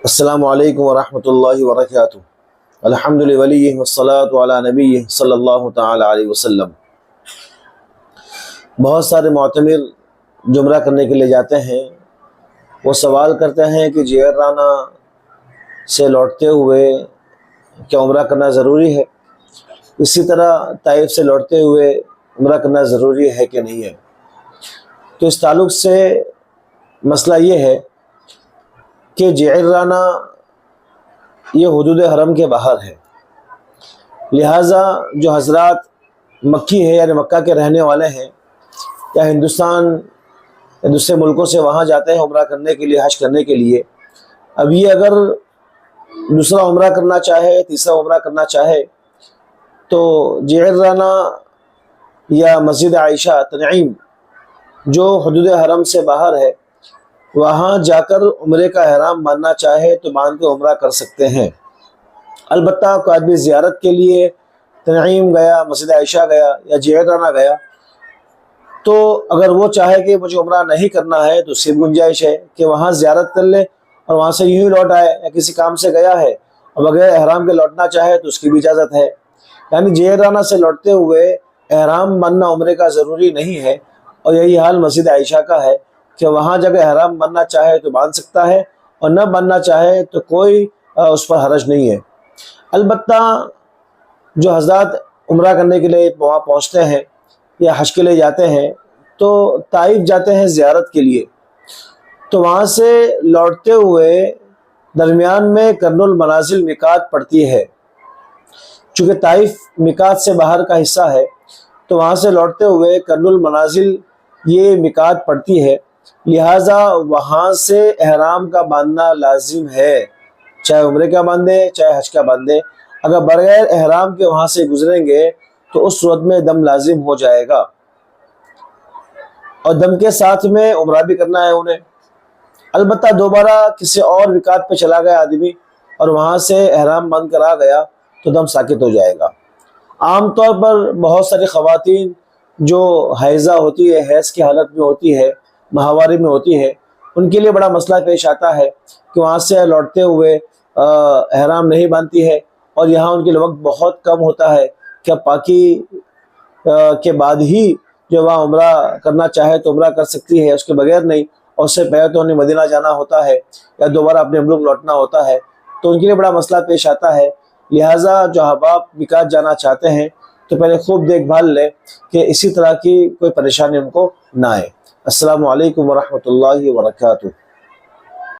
السلام علیکم ورحمۃ اللہ وبرکاتہ۔ الحمد للہ والصلاۃ علی نبی صلی اللہ تعالی علیہ وسلم۔ بہت سارے معتمر جو عمرہ کرنے کے لیے جاتے ہیں وہ سوال کرتے ہیں کہ جعرانہ سے لوٹتے ہوئے کیا عمرہ کرنا ضروری ہے، اسی طرح طائف سے لوٹتے ہوئے عمرہ کرنا ضروری ہے کہ نہیں ہے۔ تو اس تعلق سے مسئلہ یہ ہے کہ جعرانہ یہ حدود حرم کے باہر ہے، لہٰذا جو حضرات مکی ہے یعنی مکہ کے رہنے والے ہیں یا ہندوستان یا دوسرے ملکوں سے وہاں جاتے ہیں عمرہ کرنے کے لیے، حج کرنے کے لیے، اب یہ اگر دوسرا عمرہ کرنا چاہے، تیسرا عمرہ کرنا چاہے تو جعرانہ یا مسجد عائشہ تنعیم جو حدود حرم سے باہر ہے وہاں جا کر عمرے کا احرام باندھنا چاہے تو باندھ کے عمرہ کر سکتے ہیں۔ البتہ کوئی آدمی زیارت کے لیے تنعیم گیا، مسجد عائشہ گیا یا جعرانہ گیا تو اگر وہ چاہے کہ مجھے عمرہ نہیں کرنا ہے تو اس کی گنجائش ہے کہ وہاں زیارت کر لے اور وہاں سے یوں ہی لوٹ آئے، یا کسی کام سے گیا ہے اور بغیر احرام کے لوٹنا چاہے تو اس کی بھی اجازت ہے۔ یعنی جعرانہ سے لوٹتے ہوئے احرام باندھنا عمرے کا ضروری نہیں ہے، اور یہی حال مسجد عائشہ کا ہے کہ وہاں جگہ احرام باندھنا چاہے تو باندھ سکتا ہے اور نہ باندھنا چاہے تو کوئی اس پر حرج نہیں ہے۔ البتہ جو حضرات عمرہ کرنے کے لیے وہاں پہنچتے ہیں یا حج کے لیے جاتے ہیں تو طائف جاتے ہیں زیارت کے لیے، تو وہاں سے لوٹتے ہوئے درمیان میں قرن المنازل میقات پڑتی ہے۔ چونکہ طائف میقات سے باہر کا حصہ ہے تو وہاں سے لوٹتے ہوئے قرن المنازل یہ میقات پڑتی ہے، لہٰذا وہاں سے احرام کا باندھنا لازم ہے، چاہے عمرے کا باندھے چاہے حج کا باندھے۔ اگر بغیر احرام کے وہاں سے گزریں گے تو اس صورت میں دم لازم ہو جائے گا، اور دم کے ساتھ میں عمرہ بھی کرنا ہے انہیں۔ البتہ دوبارہ کسی اور میقات پہ چلا گیا آدمی اور وہاں سے احرام باندھ کر آ گیا تو دم ساکت ہو جائے گا۔ عام طور پر بہت ساری خواتین جو حیضہ ہوتی ہے، حیض کی حالت میں ہوتی ہے، ماہواری میں ہوتی ہے، ان کے لیے بڑا مسئلہ پیش آتا ہے کہ وہاں سے لوٹتے ہوئے احرام نہیں باندھتی ہے، اور یہاں ان کے لیے وقت بہت کم ہوتا ہے کہ پاکی کے بعد ہی جو وہاں عمرہ کرنا چاہے تو عمرہ کر سکتی ہے، اس کے بغیر نہیں، اور اس سے پہلے تو انہیں مدینہ جانا ہوتا ہے یا دوبارہ اپنے ملک لوٹنا ہوتا ہے، تو ان کے لیے بڑا مسئلہ پیش آتا ہے۔ لہٰذا جو احباب میقات جانا چاہتے ہیں تو پہلے خوب دیکھ بھال لیں کہ اسی طرح کی کوئی پریشانی ان کو نہ آئے۔ السلام علیکم ورحمۃ اللہ وبرکاتہ۔